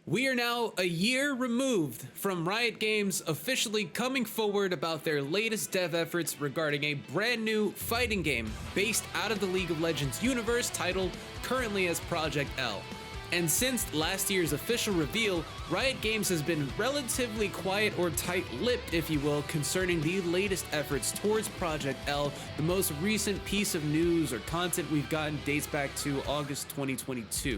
We are now a year removed from Riot Games officially coming forward about their latest dev efforts regarding a brand new fighting game based out of the League of Legends universe titled currently as Project L. And since last year's official reveal, Riot Games has been relatively quiet or tight-lipped, if you will, concerning the latest efforts towards Project L. The most recent piece of news or content we've gotten dates back to August 2022.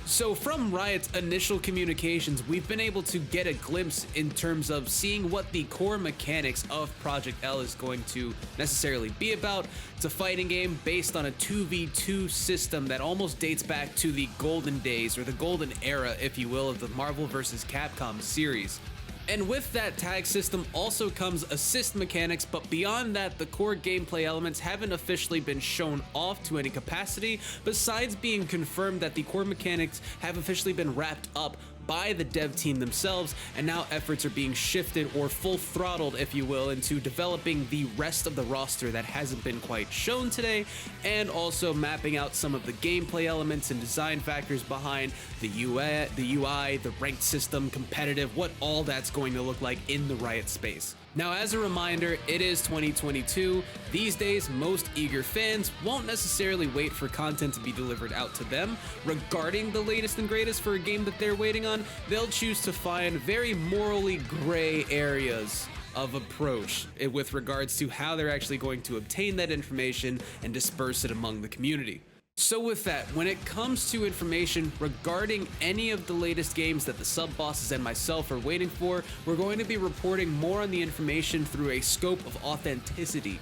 So from Riot's initial communications, we've been able to get a glimpse in terms of seeing what the core mechanics of Project L is going to necessarily be about. It's a fighting game based on a 2v2 system that almost dates back to the golden days, or the golden era, if you will, of the Marvel vs. Capcom series. And with that tag system also comes assist mechanics, but beyond that, the core gameplay elements haven't officially been shown off to any capacity, besides being confirmed that the core mechanics have officially been wrapped up by the dev team themselves, and now efforts are being shifted or full throttled, if you will, into developing the rest of the roster that hasn't been quite shown today, and also mapping out some of the gameplay elements and design factors behind the UI, the ranked system, competitive, what all that's going to look like in the Riot space. Now, as a reminder, it is 2022. These days, most eager fans won't necessarily wait for content to be delivered out to them regarding the latest and greatest for a game that they're waiting on. They'll choose to find very morally gray areas of approach with regards to how they're actually going to obtain that information and disperse it among the community. So with that, when it comes to information regarding any of the latest games that the sub-bosses and myself are waiting for, we're going to be reporting more on the information through a scope of authenticity.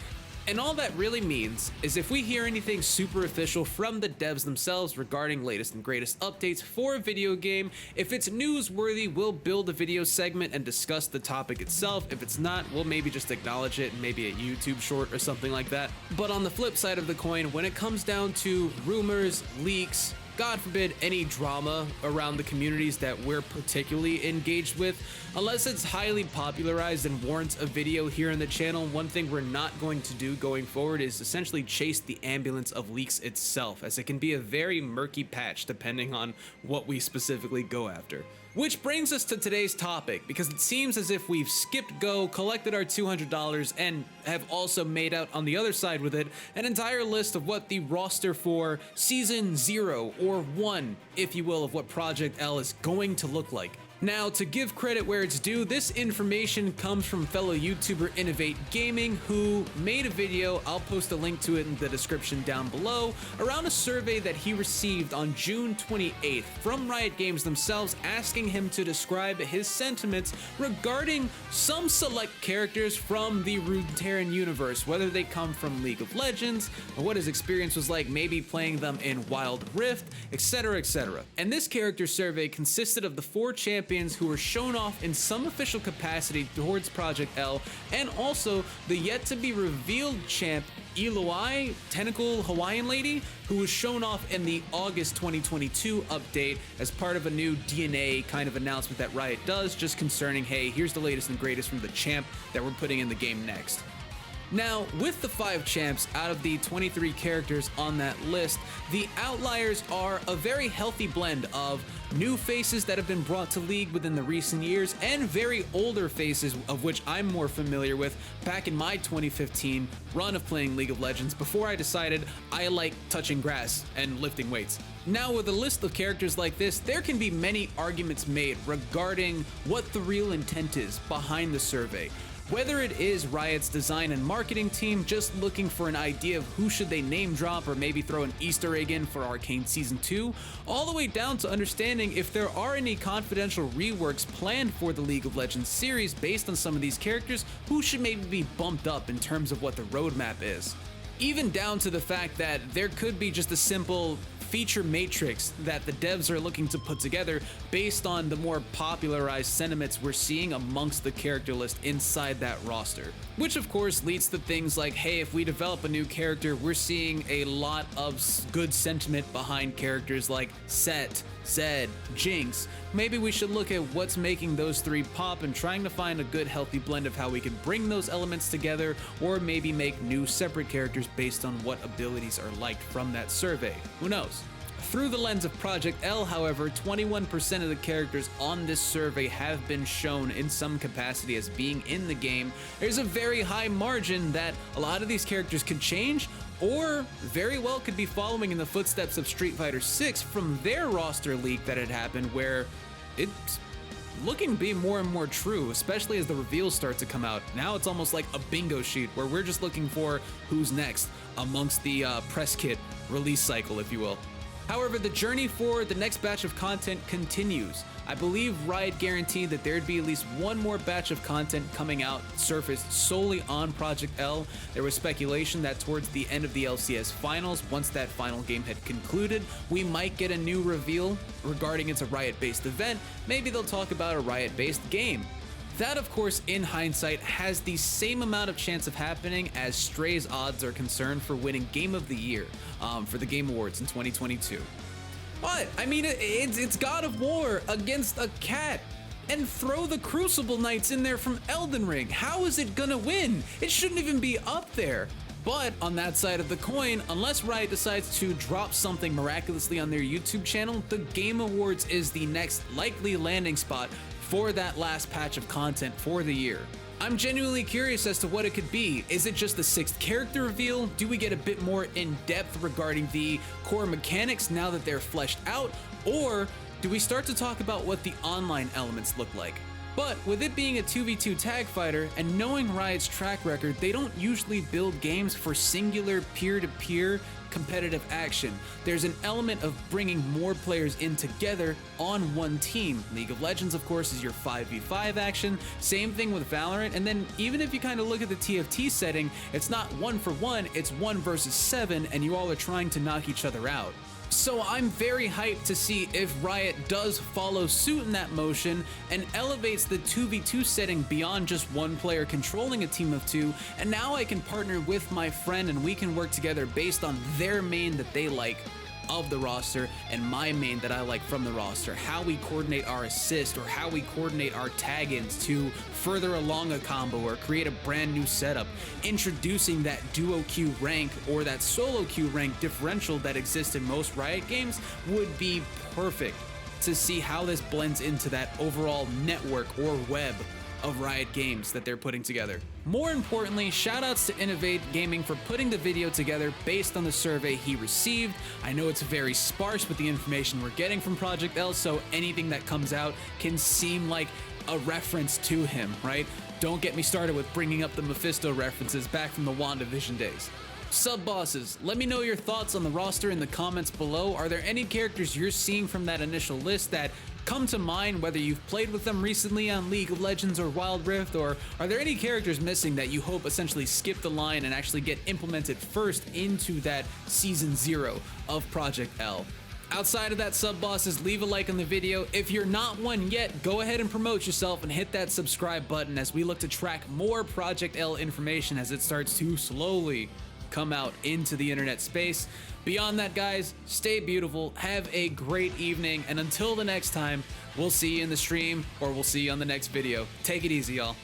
And all that really means is if we hear anything super official from the devs themselves regarding latest and greatest updates for a video game, if it's newsworthy, we'll build a video segment and discuss the topic itself. If it's not, we'll maybe just acknowledge it in maybe a YouTube short or something like that. But on the flip side of the coin, when it comes down to rumors, leaks, God forbid any drama around the communities that we're particularly engaged with, unless it's highly popularized and warrants a video here on the channel, one thing we're not going to do going forward is essentially chase the ambulance of leaks itself, as it can be a very murky patch depending on what we specifically go after. Which brings us to today's topic, because it seems as if we've skipped go, collected our $200, and have also made out on the other side with it an entire list of what the roster for Season 0 or 1, if you will, of what Project L is going to look like. Now, to give credit where it's due, this information comes from fellow YouTuber Innovate Gaming, who made a video, I'll post a link to it in the description down below, around a survey that he received on June 28th from Riot Games themselves, asking him to describe his sentiments regarding some select characters from the Runeterran universe, whether they come from League of Legends, or what his experience was like maybe playing them in Wild Rift, etc, etc. And this character survey consisted of the 4 champions who were shown off in some official capacity towards Project L, and also the yet-to-be-revealed champ Eloy, Tentacle Hawaiian Lady, who was shown off in the August 2022 update as part of a new DNA kind of announcement that Riot does, just concerning, hey, here's the latest and greatest from the champ that we're putting in the game next. Now, with the 5 champs out of the 23 characters on that list, the outliers are a very healthy blend of new faces that have been brought to League within the recent years, and very older faces of which I'm more familiar with back in my 2015 run of playing League of Legends, before I decided I like touching grass and lifting weights. Now, with a list of characters like this, there can be many arguments made regarding what the real intent is behind the survey. Whether it is Riot's design and marketing team just looking for an idea of who should they name drop or maybe throw an Easter egg in for Arcane Season 2, all the way down to understanding if there are any confidential reworks planned for the League of Legends series based on some of these characters who should maybe be bumped up in terms of what the roadmap is. Even down to the fact that there could be just a simple feature matrix that the devs are looking to put together based on the more popularized sentiments we're seeing amongst the character list inside that roster. Which of course leads to things like, hey, if we develop a new character, we're seeing a lot of good sentiment behind characters like Set, Zed, Jinx. Maybe we should look at what's making those 3 pop and trying to find a good healthy blend of how we can bring those elements together, or maybe make new separate characters based on what abilities are liked from that survey. Who knows? Through the lens of Project L, however, 21% of the characters on this survey have been shown in some capacity as being in the game. There's a very high margin that a lot of these characters could change, or very well could be following in the footsteps of Street Fighter 6 from their roster leak that had happened, where it's looking to be more and more true, especially as the reveals start to come out. Now it's almost like a bingo sheet where we're just looking for who's next amongst the press kit release cycle, if you will. However, the journey for the next batch of content continues. I believe Riot guaranteed that there'd be at least one more batch of content coming out surfaced solely on Project L. There was speculation that towards the end of the LCS finals, once that final game had concluded, we might get a new reveal regarding it's a Riot-based event. Maybe they'll talk about a Riot-based game. That, of course, in hindsight, has the same amount of chance of happening as Stray's odds are concerned for winning Game of the Year for the Game Awards in 2022. But, I mean, it's God of War against a cat. And throw the Crucible Knights in there from Elden Ring. How is it gonna win? It shouldn't even be up there. But on that side of the coin, unless Riot decides to drop something miraculously on their YouTube channel, the Game Awards is the next likely landing spot for that last patch of content for the year. I'm genuinely curious as to what it could be. Is it just the 6th character reveal? Do we get a bit more in depth regarding the core mechanics now that they're fleshed out? Or do we start to talk about what the online elements look like? But with it being a 2v2 tag fighter and knowing Riot's track record, they don't usually build games for singular peer-to-peer competitive action. There's an element of bringing more players in together on one team. League of Legends, of course, is your 5v5 action. Same thing with Valorant. And then even if you kind of look at the TFT setting, it's not 1-for-1, it's 1 versus 7, and you all are trying to knock each other out. So I'm very hyped to see if Riot does follow suit in that motion and elevates the 2v2 setting beyond just one player controlling a team of 2, and now I can partner with my friend and we can work together based on their main that they like of the roster and my main that I like from the roster, how we coordinate our assist or how we coordinate our tag-ins to further along a combo or create a brand new setup. Introducing that duo queue rank or that solo queue rank differential that exists in most Riot games would be perfect to see how this blends into that overall network or web of Riot games that they're putting together. More importantly, shoutouts to Innovate Gaming for putting the video together based on the survey he received. I know it's very sparse with the information we're getting from Project L, so anything that comes out can seem like a reference to him, right? Don't get me started with bringing up the Mephisto references back from the WandaVision days. Sub-bosses, let me know your thoughts on the roster in the comments below. Are there any characters you're seeing from that initial list that come to mind, whether you've played with them recently on League of Legends or Wild Rift, or are there any characters missing that you hope essentially skip the line and actually get implemented first into that Season 0 of Project L? Outside of that, sub-bosses, leave a like on the video. If you're not one yet, go ahead and promote yourself and hit that subscribe button as we look to track more Project L information as it starts to slowly come out into the internet space. Beyond that, guys, stay beautiful, have a great evening, and until the next time, we'll see you in the stream or we'll see you on the next video. Take it easy, y'all.